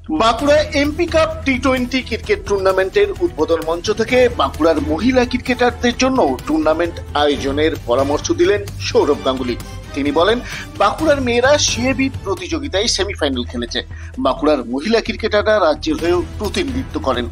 Bankura MP cup টি-20 cricket টুর্নামেন্টের উদ্বোধন মঞ্চ থেকে বাঁকুড়ার মহিলা ক্রিকেটারদের জন্য টুর্নামেন্ট আয়োজনের পরামর্শ দিলেন সৌরভ গাঙ্গুলি। তিনি বলেন, বাঁকুড়ার মেয়েরা সিএবি প্রতিযোগিতায় সেমিফাইনাল খেলেছে। বাঁকুড়ার মহিলা ক্রিকেটাররা রাজ্যের হয়েও প্রতিনিধিত্ব করেন।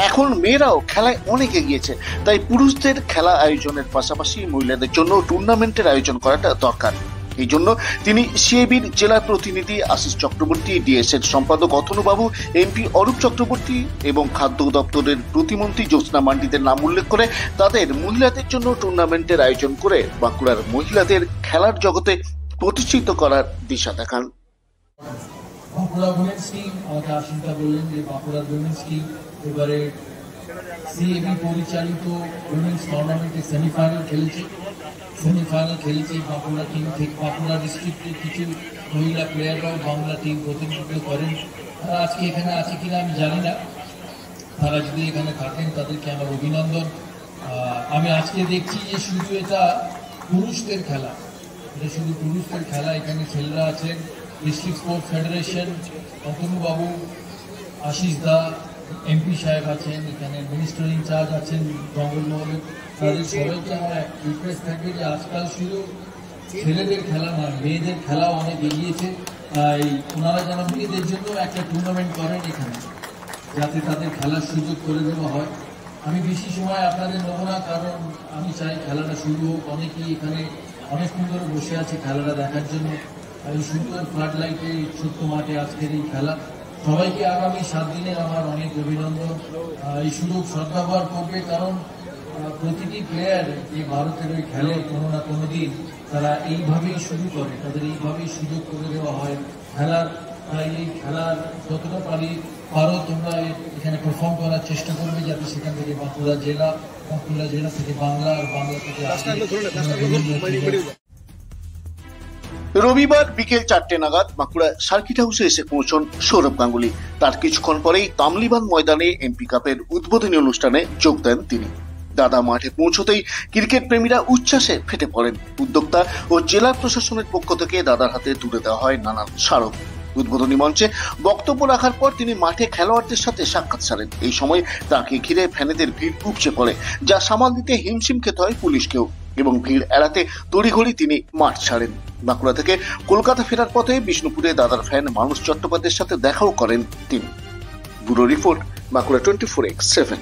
এখন মেয়েরাও খেলায় অনেক এগিয়েছে, তাই পুরুষদের খেলা আয়োজনের পাশাপাশি মহিলাদের জন্য টুর্নামেন্টের আয়োজন করাটা দরকার। এই জন্য তিনি সিএবির জেলা প্রতিনিধি আশিস চক্রবর্তী, ডিএস এর সম্পাদক অতনুবাবু, এমপি অরূপ চক্রবর্তী এবং খাদ্য দপ্তরের প্রতিমন্ত্রী জ্যোৎস্না মান্ডিদের নাম উল্লেখ করে তাদের মহিলাদের জন্য টুর্নামেন্টের আয়োজন করে বাঁকুড়ার মহিলাদের খেলার জগতে প্রতিষ্ঠিত করার দিশা দেখান। বাঁকুড়া উইমেন্স টিম, আমাকে আশিসদা বললেন যে বাঁকুড়ার উইমেন্স টিম এবারে সিএবি পরিচালিত উইমেন্স টুর্নামেন্টে সেমিফাইনাল খেলেছে। বাঁকুড়া টিম থেকে বাঁকুড়া ডিস্ট্রিক্টের কিছু মহিলা প্লেয়াররাও বাংলা টিম প্রতিনিধিত্ব করেন। তারা আজকে এখানে আছে কিনা আমি জানি না, তারা যদি এখানে থাকেন তাদেরকে আমার অভিনন্দন। আমি আজকে দেখছি যে শুধু এটা পুরুষদের খেলা, এটা শুধু পুরুষদের খেলা। এখানে ছেলেরা আছেন, ডিস্ট্রিক্ট স্পোর্টস ফেডারেশন, অতনুবাবু, আশিসদা, এমপি সাহেব আছেন, এখানে মিনিস্টার ইনচার্জ আছেন জঙ্গলমহলের। তাদের সবাইকে আমার রিকোয়েস্ট থাকবে যে আজকাল শুধু ছেলেদের খেলা নয়, মেয়েদের খেলাও অনেক এগিয়েছে। তাই ওনারা যেন মেয়েদের জন্য একটা টুর্নামেন্ট করেন এখানে, যাতে তাদের খেলার সুযোগ করে দেওয়া হয়। আমি বেশি সময় আপনাদের নেব না, কারণ আমি চাই খেলাটা শুরু হোক। অনেকেই এখানে অনেকক্ষণ ধরে বসে আছে খেলাটা দেখার জন্য। এই সুন্দর ফ্লাড লাইটে ছোট্ট মাঠে আজকের এই খেলা, সবাইকে আগামী 7 দিনে আমার অনেক অভিনন্দন। এই সুযোগ সদ্ব্যবহার করবে, কারণ প্রতিটি প্লেয়ার যে ভারতের ওই খেলে কোনো না কোনো দিন তারা এইভাবেই শুরু করে, তাদের এইভাবেই সুযোগ করে দেওয়া হয় খেলার। তাই এই খেলার যতটা পারো তোমরা এখানে পারফর্ম করার চেষ্টা করবে, যাতে সেখান থেকে বাঁকুড়া জেলা থেকে বাংলা, আর বাংলা থেকে রবিবার বিকেল 4টে নাগাদ বাঁকুড়া সার্কিট হাউসে এসে পৌঁছন সৌরভ গাঙ্গুলি। তার কিছুক্ষণ পরেই তামলিবান ময়দানে এমপি কাপের উদ্বোধনী অনুষ্ঠানে যোগ দেন তিনি। দাদা মাঠে পৌঁছতেই ক্রিকেট প্রেমীরা উচ্ছ্বাসে ফেটে পড়েন। উদ্যোক্তা ও জেলা প্রশাসনের পক্ষ থেকে দাদার হাতে তুলে দেওয়া হয় নানান স্মারক। উদ্বোধনী মঞ্চে বক্তব্য রাখার পর তিনি মাঠে খেলোয়াড়দের সাথে সাক্ষাৎ সারেন। এই সময় তাকে ঘিরে ফ্যানেদের ভিড় উপচে পড়ে, যা সামাল দিতে হিমশিম খেতে হয় পুলিশকেও, এবং ভিড় এড়াতে তড়িঘড়ি তিনি মাঠ ছাড়েন। বাঁকুড়া থেকে কলকাতা ফেরার পথে বিষ্ণুপুরে দাদার ফ্যান মানুষ চট্টোপাধ্যায়ের সাথে দেখাও করেন তিনি। Bureau report, Bankura 24x7।